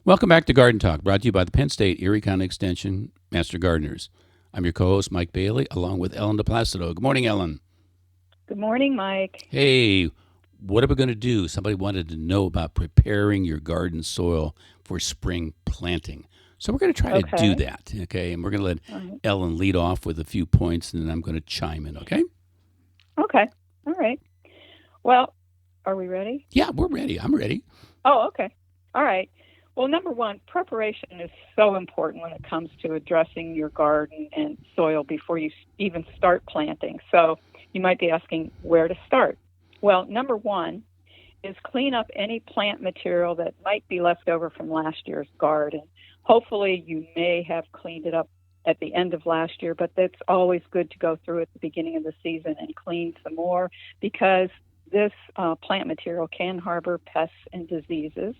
Welcome back to Garden Talk, brought to you by the Penn State Erie County Extension Master Gardeners. I'm your co-host, Mike Bailey, along with Ellen DePlacido. Good morning, Ellen. Good morning, Mike. Hey, what are we going to do? Somebody wanted to know about preparing your garden soil for spring planting. So we're going to try to do Okay. that, okay? And we're going to let All right. Ellen lead off with a few points, and then I'm going to chime in, okay? Okay. All right. Well, are we ready? Yeah, we're ready. I'm ready. Oh, okay. All right. Well, number one, preparation is so important when it comes to addressing your garden and soil before you even start planting. So you might be asking where to start. Well, number one is clean up any plant material that might be left over from last year's garden. Hopefully, you may have cleaned it up at the end of last year, but it's always good to go through at the beginning of the season and clean some more because this plant material can harbor pests and diseases.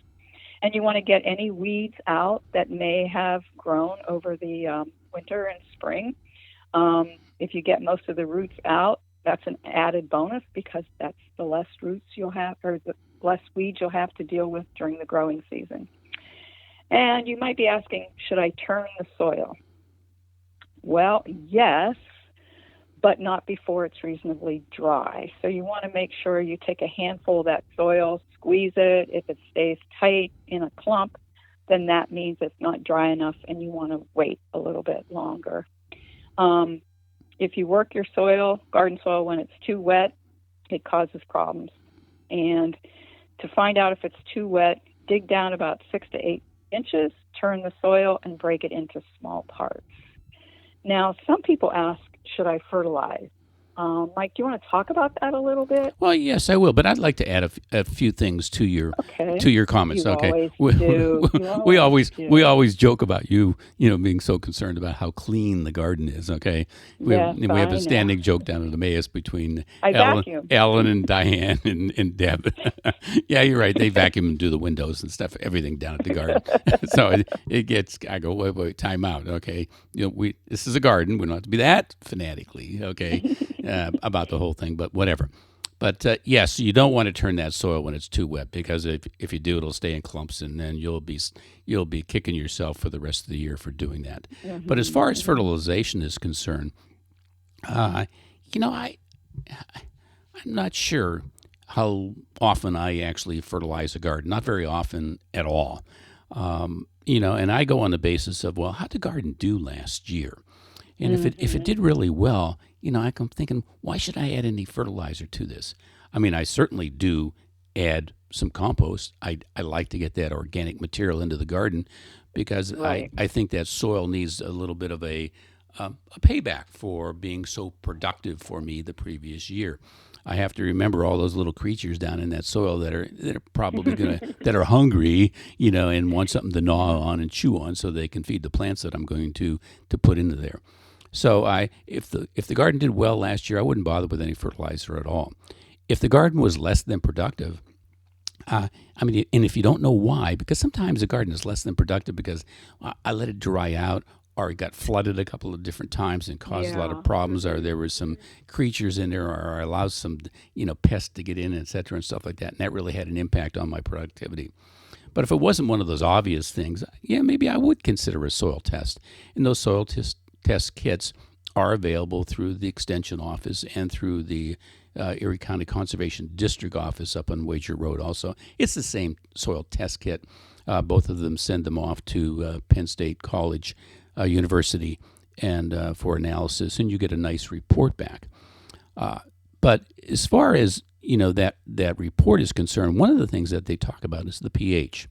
And you want to get any weeds out that may have grown over the winter and spring. If you get most of the roots out, that's an added bonus because that's the less roots you'll have or the less weeds you'll have to deal with during the growing season. And you might be asking, should I turn the soil? Well, yes, but not before it's reasonably dry. So you want to make sure you take a handful of that soil, squeeze it. If it stays tight in a clump, then that means it's not dry enough and you want to wait a little bit longer. If you work your soil, garden soil, when it's too wet, it causes problems. And to find out if it's too wet, dig down about 6 to 8 inches, turn the soil, and break it into small parts. Now, some people ask, should I fertilize? Mike, do you want to talk about that a little bit? Well, yes, I will, but I'd like to add a few things to your comments. You Okay, always do. You we always do. always joke about you being so concerned about how clean the garden is. Okay, Yes, we have I a know. standing joke down at Emmaus between I vacuum. Ellen and Diane and Deb. Yeah, you're right. They vacuum and do the windows and stuff, everything down at the garden. So it gets. I go wait, time out. Okay, this is a garden. We don't have to be that fanatically. Okay. About the whole thing, but whatever. But yes, you don't want to turn that soil when it's too wet because if you do, it'll stay in clumps, and then you'll be kicking yourself for the rest of the year for doing that. But as far as Mm-hmm. fertilization is concerned, uh, you know, I I'm not sure how often I actually fertilize a garden. Not very often at all. And I go on the basis of, well, how did the garden do last year? And if it Mm-hmm. did really well, I'm thinking, why should I add any fertilizer to this? I mean, I certainly do add some compost. I like to get that organic material into the garden because Right. I think that soil needs a little bit of a payback for being so productive for me the previous year. I have to remember all those little creatures down in that soil that are probably that are hungry, and want something to gnaw on and chew on, so they can feed the plants that I'm going to put into there. So if the garden did well last year, I wouldn't bother with any fertilizer at all. If the garden was less than productive, and if you don't know why, because sometimes a garden is less than productive because I let it dry out, or it got flooded a couple of different times and caused a lot of Yeah. problems, or Mm-hmm. there was some creatures in there, or I allowed some pests to get in, et cetera, and stuff like that, and that really had an impact on my productivity. But if it wasn't one of those obvious things, yeah, maybe I would consider a soil test. And those soil test kits are available through the Extension office and through the Erie County Conservation District office up on Wager Road also. It's the same soil test kit. Both of them send them off to Penn State College University and for analysis, and you get a nice report back. But as far as that report is concerned, one of the things that they talk about is the pH,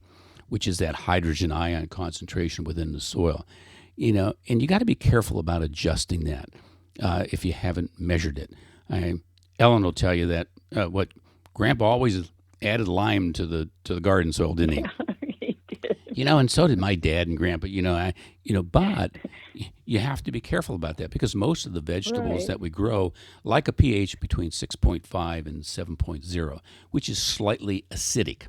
which is that hydrogen ion concentration within the soil. And you got to be careful about adjusting that if you haven't measured it. Ellen will tell you that what Grandpa always added lime to the garden soil, didn't he? Yeah, he did. And so did my dad and grandpa. But you have to be careful about that because most of the vegetables Right. that we grow like a pH between 6.5 and 7.0, which is slightly acidic.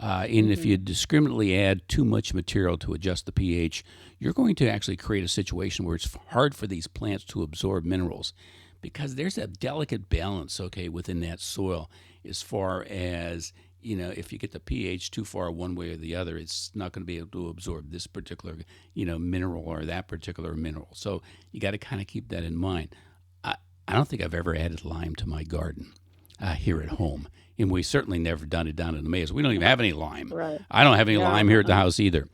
And if you Mm-hmm. discriminately add too much material to adjust the pH, you're going to actually create a situation where it's hard for these plants to absorb minerals because there's a delicate balance, okay, within that soil as far as if you get the pH too far one way or the other, it's not going to be able to absorb this particular, mineral or that particular mineral. So you got to kind of keep that in mind. I don't think I've ever added lime to my garden here at home. And we certainly never done it down in the maze. We don't even have any lime. Right. I don't have any No, lime here at the house either.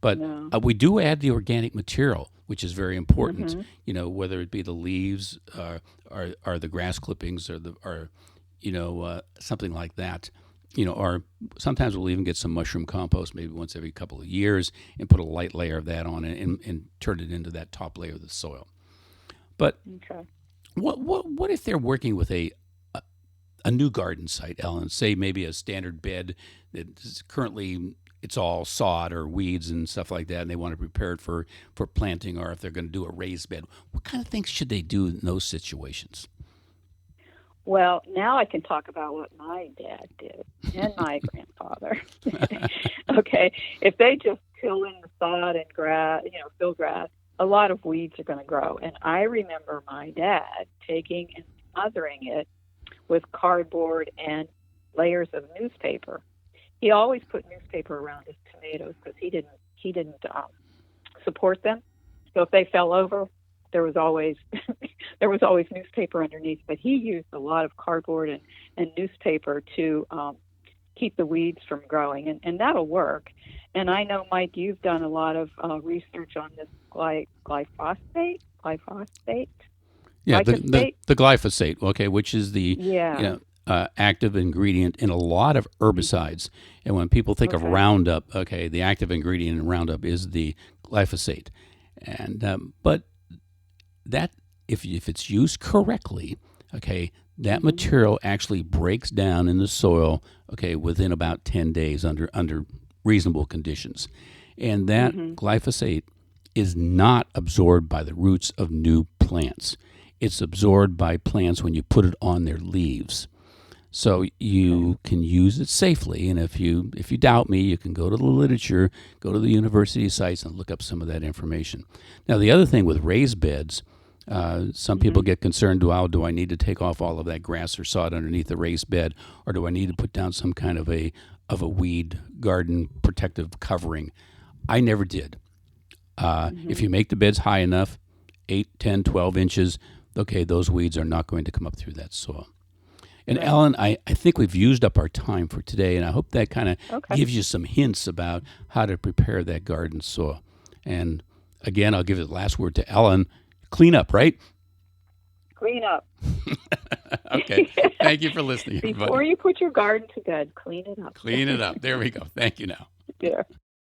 But No. we do add the organic material, which is very important. Mm-hmm. Whether it be the leaves, or the grass clippings, or something like that. Or sometimes we'll even get some mushroom compost, maybe once every couple of years, and put a light layer of that on it, and turn it into that top layer of the soil. But Okay. what if they're working with a new garden site, Ellen? Say maybe a standard bed that is currently it's all sod or weeds and stuff like that, and they want to prepare it for planting, or if they're going to do a raised bed. What kind of things should they do in those situations? Well, now I can talk about what my dad did and my grandfather. Okay, if they just fill in the sod and grass, fill grass, a lot of weeds are going to grow. And I remember my dad taking and smothering it with cardboard and layers of newspaper. He always put newspaper around his tomatoes because he didn't support them. So if they fell over, there was always newspaper underneath. But he used a lot of cardboard and newspaper to keep the weeds from growing, and that'll work. And I know, Mike, you've done a lot of research on this glyphosate. Yeah, Glyphosate? the glyphosate, okay, which is the active ingredient in a lot of herbicides. And when people think of Roundup, okay, the active ingredient in Roundup is the glyphosate. And but that if it's used correctly, okay, that material actually breaks down in the soil, okay, within about 10 days under reasonable conditions. And that glyphosate is not absorbed by the roots of new plants. It's absorbed by plants when you put it on their leaves. So you can use it safely, and if you doubt me, you can go to the literature, go to the university sites, and look up some of that information. Now, the other thing with raised beds, some people get concerned, do I need to take off all of that grass or sod underneath the raised bed, or do I need to put down some kind of a weed garden protective covering? I never did. If you make the beds high enough, 8, 10, 12 inches, okay, those weeds are not going to come up through that soil. And Ellen, I think we've used up our time for today, and I hope that kind of gives you some hints about how to prepare that garden soil. And again, I'll give the last word to Ellen. Clean up, right? Clean up. Okay. Thank you for listening, everybody. Before you put your garden to bed, clean it up. Clean it up. There we go. Thank you now. Yeah.